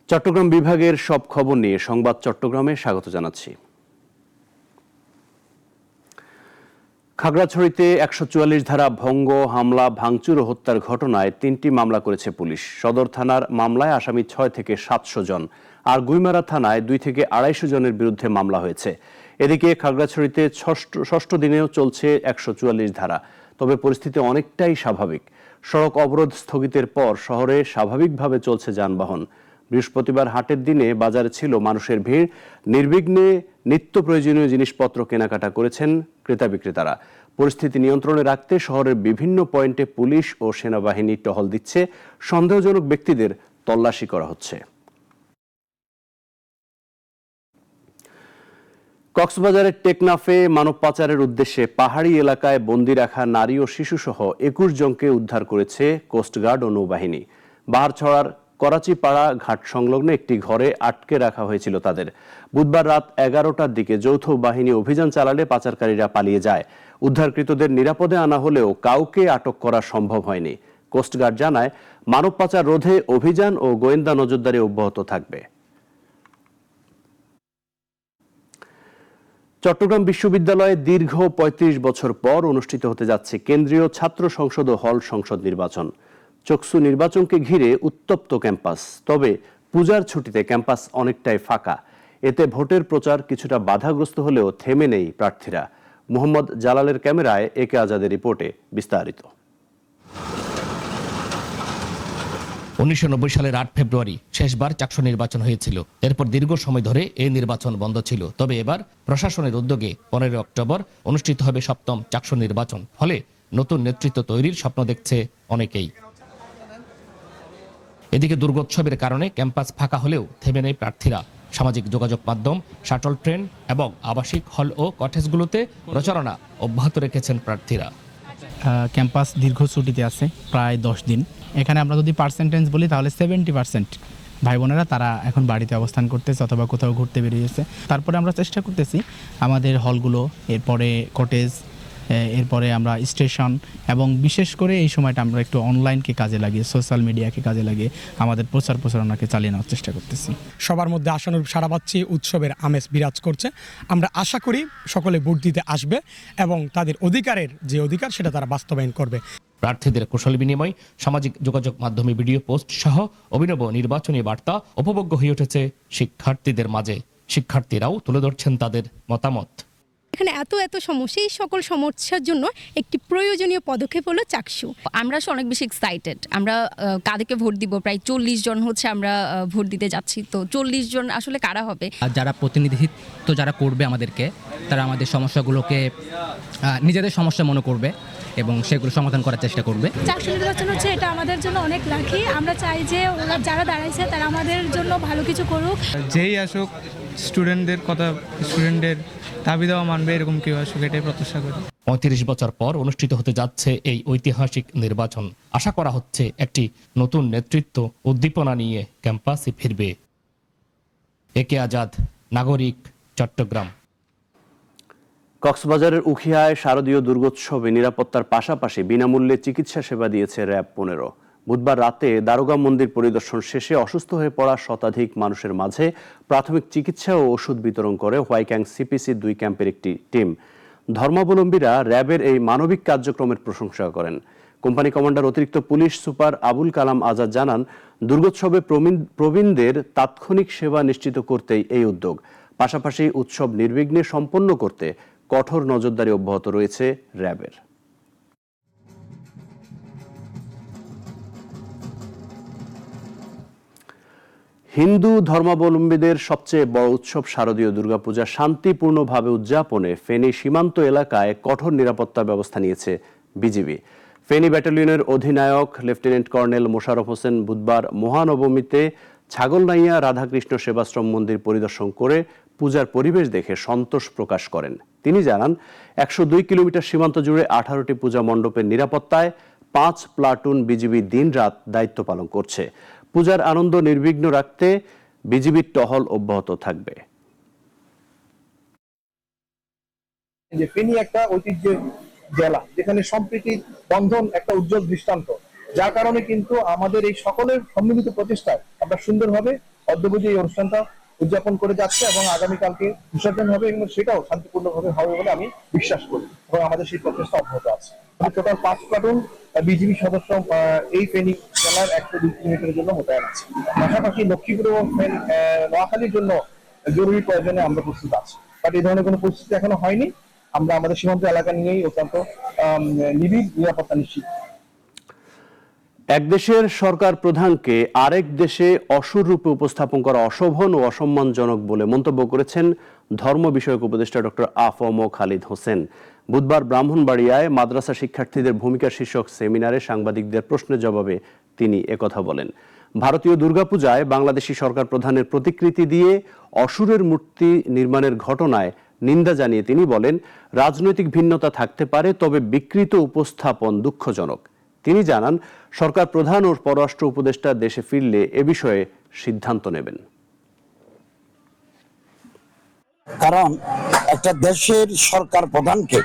চট্টগ্রাম বিভাগের সব খবর নিয়ে সংবাদ চট্টগ্রামে স্বাগত জানাচ্ছি। খাগড়াছড়িতে ১৪৪ ধারা ভঙ্গ, হামলা, ভাঙচুর ও হত্যার ঘটনায় ৩টি মামলা করেছে পুলিশ। সদর থানার মামলায় আসামি ৬ থেকে ৭০০ জন, আর গুইমারা থানায় ২ থেকে ২৫০ জনের বিরুদ্ধে মামলা হয়েছে। এদিকে খাগড়াছড়িতে ষষ্ঠ দিনেও চলছে ১৪৪ ধারা, তবে পরিস্থিতি অনেকটাই স্বাভাবিক। সড়ক অবরোধ স্থগিতের পর শহরে স্বাভাবিকভাবে চলছে যানবাহন। বৃহস্পতিবার হাটের দিনে বাজারে ছিল মানুষের ভিড়। নির্বিঘ্নে নিত্য প্রয়োজনীয় জিনিসপত্র কেনাকাটা করেছেন ক্রেতা বিক্রেতারা। পরিস্থিতি নিয়ন্ত্রণে রাখতে শহরের বিভিন্ন পয়েন্টে পুলিশ ও সেনাবাহিনী টহল দিচ্ছে। সন্দেহজনক ব্যক্তিদের তল্লাশি করা হচ্ছে। কক্সবাজারের টেকনাফে মানব পাচারের উদ্দেশ্যে পাহাড়ি এলাকায় বন্দী রাখা নারী ও শিশুসহ ২১ জনকে উদ্ধার করেছে কোস্টগার্ড ও নৌবাহিনী। বাহারছড়ার করাচিপাড়া ঘাট সংলগ্ন একটি ঘরে আটকে রাখা হয়েছিল তাদের। বুধবার রাত ১১টার দিকে যৌথ বাহিনী অভিযান চালালে পাচারকারীরা পালিয়ে যায়। উদ্ধারকৃতদের নিরাপদে আনা হলেও কাউকে আটক করা সম্ভব হয়নি। কোস্টগার্ড জানায়, মানব পাচার রোধে অভিযান ও গোয়েন্দা নজরদারি অব্যাহত থাকবে। চট্টগ্রাম বিশ্ববিদ্যালয়ে দীর্ঘ ৩৫ বছর পর অনুষ্ঠিত হতে যাচ্ছে কেন্দ্রীয় ছাত্র সংসদ ও হল সংসদ নির্বাচন। চকসু নির্বাচনকে ঘিরে উত্তপ্ত ক্যাম্পাস, তবে পূজার ছুটিতে ক্যাম্পাস অনেকটাই ফাঁকা। এতে ভোটের প্রচার কিছুটা বাধাগ্রস্ত হলেও থেমে নেই প্রার্থীরা। মোহাম্মদ জালালের ক্যামেরায় একে আজাদের রিপোর্টে বিস্তারিত। ১৯৯০ সালের ৮ ফেব্রুয়ারি শেষবার চাকসু নির্বাচন হয়েছিল। এরপর দীর্ঘ সময় ধরে এই নির্বাচন বন্ধ ছিল। তবে এবার প্রশাসনের উদ্যোগে ১৫ অক্টোবর অনুষ্ঠিত হবে ৭ম চাকসু নির্বাচন। ফলে নতুন নেতৃত্ব তৈরির স্বপ্ন দেখছে অনেকেই। এদিকে দুর্গোৎসবের কারণে ক্যাম্পাস ফাঁকা হলেও থেমে নেই প্রার্থীরা। সামাজিক যোগাযোগ মাধ্যম, শাটল ট্রেন এবং আবাসিক হল ও কটেজগুলোতে প্রচারণা অব্যাহত রেখেছেন প্রার্থীরা। ক্যাম্পাস দীর্ঘ ছুটিতে আছে প্রায় ১০ দিন। এখানে আমরা যদি পার্সেন্টেজ বলি তাহলে 70% ভাই বোনেরা তারা এখন বাড়িতে অবস্থান করতেছে অথবা কোথাও ঘুরতে বেরিয়েছে। তারপরে আমরা চেষ্টা করতেছি আমাদের হলগুলো, এরপরে কটেজ, এরপরে আমরা স্টেশন এবং বিশেষ করে এই সময়টা আমরা একটু অনলাইনকে কাজে লাগিয়ে, সোশ্যাল মিডিয়াকে কাজে লাগিয়ে আমাদের প্রচারণাকে চালিয়ে নেওয়ার চেষ্টা করতেছি। সবার মধ্যে আশানুরূপ সাড়া পাচ্ছি, উৎসবের আমেজ বিরাজ করছে। আমরা আশা করি সকলে ভোট দিতে আসবে এবং তাদের অধিকারের যে অধিকার সেটা তারা বাস্তবায়ন করবে। প্রার্থীদের কুশল বিনিময়, সামাজিক যোগাযোগ মাধ্যমে ভিডিও পোস্ট সহ অভিনব নির্বাচনী বার্তা উপভোগ্য হয়ে উঠেছে শিক্ষার্থীদের মাঝে। শিক্ষার্থীরাও তুলে ধরছেন তাদের মতামত। এখানে এত সমস্যা, এই সকল সমস্যার জন্য একটি প্রয়োজনীয় পদক্ষেপ হলো চাকসু। আমরা অনেক বেশি এক্সাইটেড। আমরা কাদেরকে ভোট দিব, প্রায় ৪০ জন হচ্ছে আমরা ভোট দিতে যাচ্ছি। তো ৪০ জন আসলে কারা হবে? যারা প্রতিনিধিত্ব যারা করবে আমাদেরকে, তারা আমাদের সমস্যাগুলোকে নিজেদের সমস্যা মনে করবে এবং সেগুলো সমাধান করার চেষ্টা করবে। চাকসু নির্বাচন হচ্ছে এটা আমাদের জন্য অনেক লাকি। আমরা চাই যে ওরা যারা দাঁড়াইছে তারা আমাদের জন্য ভালো কিছু করুক। যেই আসুক স্টুডেন্টদের কথা, স্টুডেন্টদের দাবি দেওয়া মানবে, এরকম কেউ আসুক, এটাই প্রত্যাশা করি। ৩৫ বছর পর অনুষ্ঠিত হতে যাচ্ছে এই ঐতিহাসিক নির্বাচন। আশা করা হচ্ছে একটি নতুন নেতৃত্ব উদ্দীপনা নিয়ে ক্যাম্পাসে ফিরবে। একে আজাদ, নাগরিক, চট্টগ্রাম। কক্সবাজারের উখিয়ায় শারদীয় দুর্গোৎসবে নিরাপত্তার পাশাপাশি বিনামূল্যে চিকিৎসা সেবা দিয়েছে র্যাব ১৫। বুধবার রাতে দারোগা মন্দির পরিদর্শন শেষে অসুস্থ হয়ে পড়া শতাধিক মানুষের মাঝে প্রাথমিক চিকিৎসা ও ওষুধ বিতরণ করে হোয়াইক্যাং সিপিসি ২ ক্যাম্পের একটি টিম। ধর্মাবলম্বীরা র্যাবের এই মানবিক কার্যক্রমের প্রশংসা করেন। কোম্পানি কমান্ডার অতিরিক্ত পুলিশ সুপার আবুল কালাম আজাদ জানান, দুর্গোৎসবে প্রবীণদের তাৎক্ষণিক সেবা নিশ্চিত করতেই এই উদ্যোগ। পাশাপাশি উৎসব নির্বিঘ্নে সম্পন্ন করতে কঠোর নজরদারি অব্যাহত রয়েছে র্যাবের। হিন্দু ধর্মাবলম্বীদের সবচেয়ে বড় উৎসব শারদীয় দুর্গাপূজা শান্তিপূর্ণভাবে উদযাপনে ফেনী সীমান্ত এলাকায় কঠোর নিরাপত্তা ব্যবস্থা নিয়েছে বিজিবি। ফেনী ব্যাটালিয়নের অধিনায়ক লেফটেন্যান্ট কর্নেল মোশাররফ হোসেন বুধবার মহানবমীতে ছাগলনাইয়া রাধাকৃষ্ণ সেবাশ্রম মন্দির পরিদর্শন করে পূজার পরিবেশ দেখে সন্তোষ প্রকাশ করেন। তিনি জানান, ১০২ কিলোমিটার সীমান্ত জুড়ে ১৮টি পূজা মণ্ডপের নিরাপত্তায় ৫ প্লাটুন বিজিবি দিনরাত দায়িত্ব পালন করছে। পূজার আনন্দ নির্বিঘ্ন রাখতে বিজিবির টহল অব্যাহত থাকবে। ফেনী একটা ঐতিহ্যের জেলা, যেখানে সম্প্রীতির বন্ধন একটা উজ্জ্বল দৃষ্টান্ত, যার কারণে কিন্তু আমাদের এই সকলের সম্মিলিত প্রচেষ্টায় আমরা সুন্দরভাবে অদ্যবধি এই অনুষ্ঠানটা উদযাপন করে যাচ্ছে এবং আগামীকালকে বিসর্জন হবে এবং সেটাও শান্তিপূর্ণভাবে হবে বলে আমি বিশ্বাস করি এবং আমাদের সেই প্রচেষ্টা অব্যাহত আছে। টোটাল 5 প্লাটুন বিজিবি সদস্য এই ফেনী জেলার 102 কিলোমিটারের জন্য মোতায়েন আছে। পাশাপাশি লক্ষ্মীপুর এবং নোয়াখালীর জন্য জরুরি প্রয়োজনে আমরা প্রস্তুত আছি, বাট এই ধরনের কোনো পরিস্থিতি এখনো হয়নি। আমরা আমাদের সীমান্ত এলাকা নিয়েই অত্যন্ত নিবিড় নিরাপত্তা নিশ্চিত। এক দেশের সরকার প্রধানকে আরেক দেশে অসুর রূপে উপস্থাপন করা অশোভন ও অসম্মানজনক বলে মন্তব্য করেছেন ধর্ম বিষয়ক উপদেষ্টা ডক্টর আ.ফ.ম. খালিদ হোসেন। বুধবার ব্রাহ্মণবাড়িয়ায় মাদ্রাসা শিক্ষার্থীদের ভূমিকা শীর্ষক সেমিনারে সাংবাদিকদের প্রশ্নের জবাবে তিনি একথা বলেন। ভারতীয় দুর্গাপূজায় বাংলাদেশি সরকার প্রধানের প্রতিকৃতি দিয়ে অসুরের মূর্তি নির্মাণের ঘটনায় নিন্দা জানিয়ে তিনি বলেন, রাজনৈতিক ভিন্নতা থাকতে পারে, তবে বিকৃত উপস্থাপন দুঃখজনক। তিনি জানান, সরকার প্রধান ও পররাষ্ট্র উপদেষ্টা দেশে ফিরলে এ বিষয়ে সিদ্ধান্ত নেবেন। কারণ একটা দেশের সরকার প্রধানকে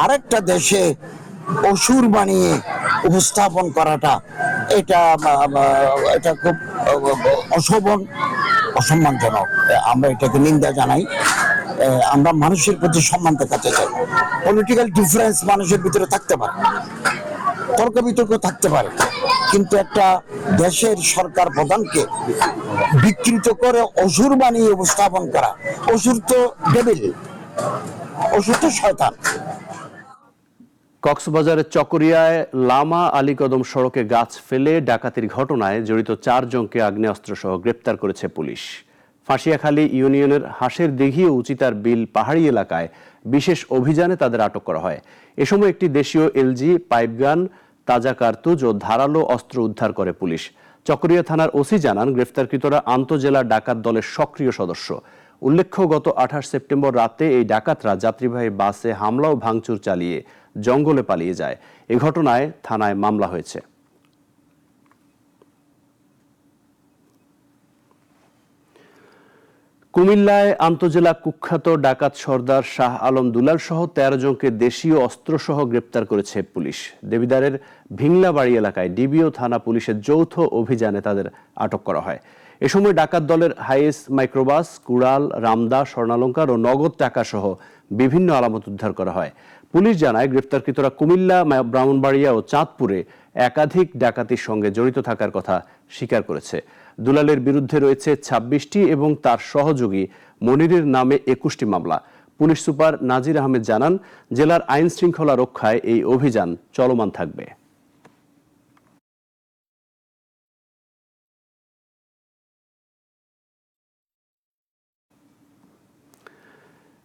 আরেকটা দেশে অসুর বানিয়ে উপস্থাপন করাটা এটা খুব অশোভন, অসম্মানজনক। আমরা এটাকে নিন্দা জানাই। আমরা মানুষের প্রতি সম্মান দেখাতে চাই। পলিটিক্যাল ডিফারেন্স মানুষের ভিতরে থাকতে পারে, তর্ক বিতর্ক থাকতে পারে, কিন্তু একটা দেশের সরকার প্রধানকে বিকৃত করে অসুর বানিয়ে উপস্থাপন করা, অসুর তো ডেভিল, অসুর তো শয়তান। কক্সবাজারের চকরিয়ায় লামা আলীকদম সড়কে গাছ ফেলে ডাকাতির ঘটনায় জড়িত 4 জনকে আগ্নেয়াস্ত্রসহ গ্রেপ্তার করেছে পুলিশ। ফাঁসিয়াখালী ইউনিয়নের হাঁসের দিঘি ও উচিতার বিল পাহাড়ি এলাকায় বিশেষ অভিযানে তাদের আটক করা হয়। এ সময় একটি দেশীয় এলজি, পাইপগান, তাজা কার্তুজ ও ধারালো অস্ত্র উদ্ধার করে পুলিশ। চকরিয়া থানার ওসি জানান, গ্রেফতারকৃতরা আন্তঃজেলা ডাকাত দলের সক্রিয় সদস্য। উল্লেখ্য, গত 28 সেপ্টেম্বর রাতে এই ডাকাতরা যাত্রীবাহী বাসে হামলা ও ভাঙচুর চালিয়ে জঙ্গলে পালিয়ে যায়। এ ঘটনায় থানায় মামলা হয়েছে। কুমিল্লায় আন্তঃজেলা কুখ্যাত ডাকাত সর্দার শাহ আলম দুলাল সহ 13 জনকে দেশীয় অস্ত্রসহ গ্রেপ্তার করেছে পুলিশ। দেবিদারের ভিংলাবাড়ি এলাকায় ডিবিও থানা পুলিশের যৌথ অভিযানে তাদের আটক করা হয়। এ সময় ডাকাত দলের হাইস মাইক্রোবাস, কুড়াল, রামদা, স্বর্ণালঙ্কার ও নগদ টাকা সহ বিভিন্ন আলামত উদ্ধার করা হয়। পুলিশ জানায়, গ্রেপ্তারকৃতরা কুমিল্লা, ব্রাহ্মণবাড়িয়া ও চাঁদপুরে একাধিক ডাকাতির সঙ্গে জড়িত থাকার কথা স্বীকার করেছে। দুলালের বিরুদ্ধে রয়েছে 26টি এবং তার সহযোগী মনিরের নামে 21টি মামলা। পুলিশ সুপার নাজির আহমেদ জানান, জেলার আইন শৃঙ্খলা রক্ষায় এই অভিযান চলমান থাকবে।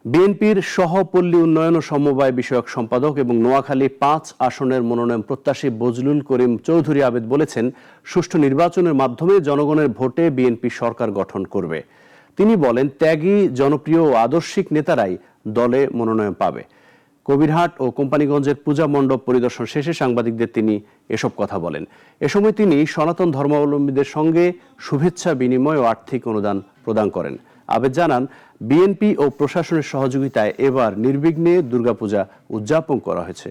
বিএনপির সহপল্লী উন্নয়ন ও সমবায় বিষয়ক সম্পাদক এবং নোয়াখালী 5 আসনের মনোনয়ন প্রত্যাশী বজলুল করিম চৌধুরী আবেদ বলেছেন, সুষ্ঠু নির্বাচনের মাধ্যমে জনগণের ভোটে বিএনপি সরকার গঠন করবে। তিনি বলেন, ত্যাগী, জনপ্রিয় ও আদর্শিক নেতারাই দলে মনোনয়ন পাবে। কবিরহাট ও কোম্পানিগঞ্জের পূজা মণ্ডপ পরিদর্শন শেষে সাংবাদিকদের তিনি এসব কথা বলেন। এ সময় তিনি সনাতন ধর্মাবলম্বীদের সঙ্গে শুভেচ্ছা বিনিময় ও আর্থিক অনুদান প্রদান করেন। আবেদ জানান, বিএনপি ও প্রশাসনের সহযোগিতায় এবার নির্বিঘ্নে দুর্গাপূজা উদযাপন করা হয়েছে।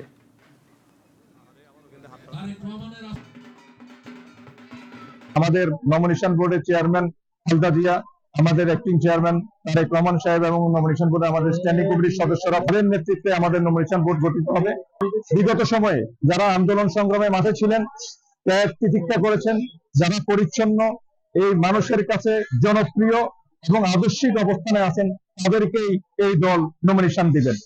আমাদের নমিনেশন বোর্ডের চেয়ারম্যান খালেদা জিয়া, আমাদের অ্যাক্টিং চেয়ারম্যান তারেক রহমান সাহেব এবং নমিনেশন বোর্ডে আমাদের স্ট্যান্ডিং কমিটির সদস্যরা, তাদের নেতৃত্বে আমাদের নমিনেশন বোর্ড গঠিত হবে। বিগত সময়ে যারা আন্দোলন সংগ্রামে মাঠে ছিলেন, ত্যাগ তিতিক্ষা করেছেন, যারা পরিচ্ছন্ন, এই মানুষের কাছে জনপ্রিয় এবং আদর্শিক অবস্থানে আছেন, তাদেরকেই এই দল নমিনেশন দিবেন।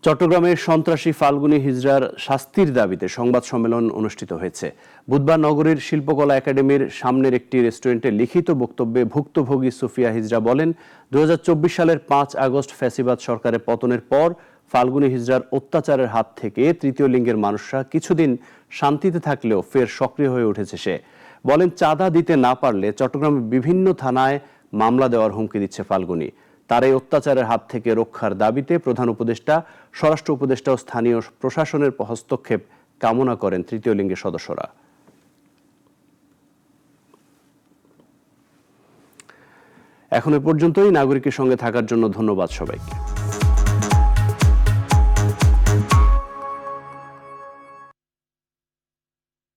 চট্টগ্রামের সন্ত্রাসী ফাল্গুনী হিজড়ার শাস্তির দাবিতে সংবাদ সম্মেলন অনুষ্ঠিত হয়েছে। বুধবার নগরীর শিল্পকলা একাডেমির সামনের একটি রেস্টুরেন্টে লিখিত বক্তব্যে ভুক্তভোগী সুফিয়া হিজড়া বলেন, 2024 সালের 5 আগস্ট ফ্যাসিবাদ সরকারের পতনের পর ফাল্গুনী হিজড়ার অত্যাচারের হাত থেকে তৃতীয় লিঙ্গের মানুষরা কিছুদিন শান্তিতে থাকলেও ফের সক্রিয় হয়ে উঠেছে। সে বলেন, চাঁদা দিতে না পারলে চট্টগ্রামের বিভিন্ন থানায় মামলা দেওয়ার হুমকি দিচ্ছে ফাল্গুনী। তার এই অত্যাচারের হাত থেকে রক্ষার দাবিতে প্রধান উপদেষ্টা, স্বরাষ্ট্র উপদেষ্টা ও স্থানীয় প্রশাসনের হস্তক্ষেপ কামনা করেন তৃতীয় লিঙ্গের সদস্যরা। এখন এ পর্যন্তই। নাগরিকের সঙ্গে থাকার জন্য ধন্যবাদ সবাইকে।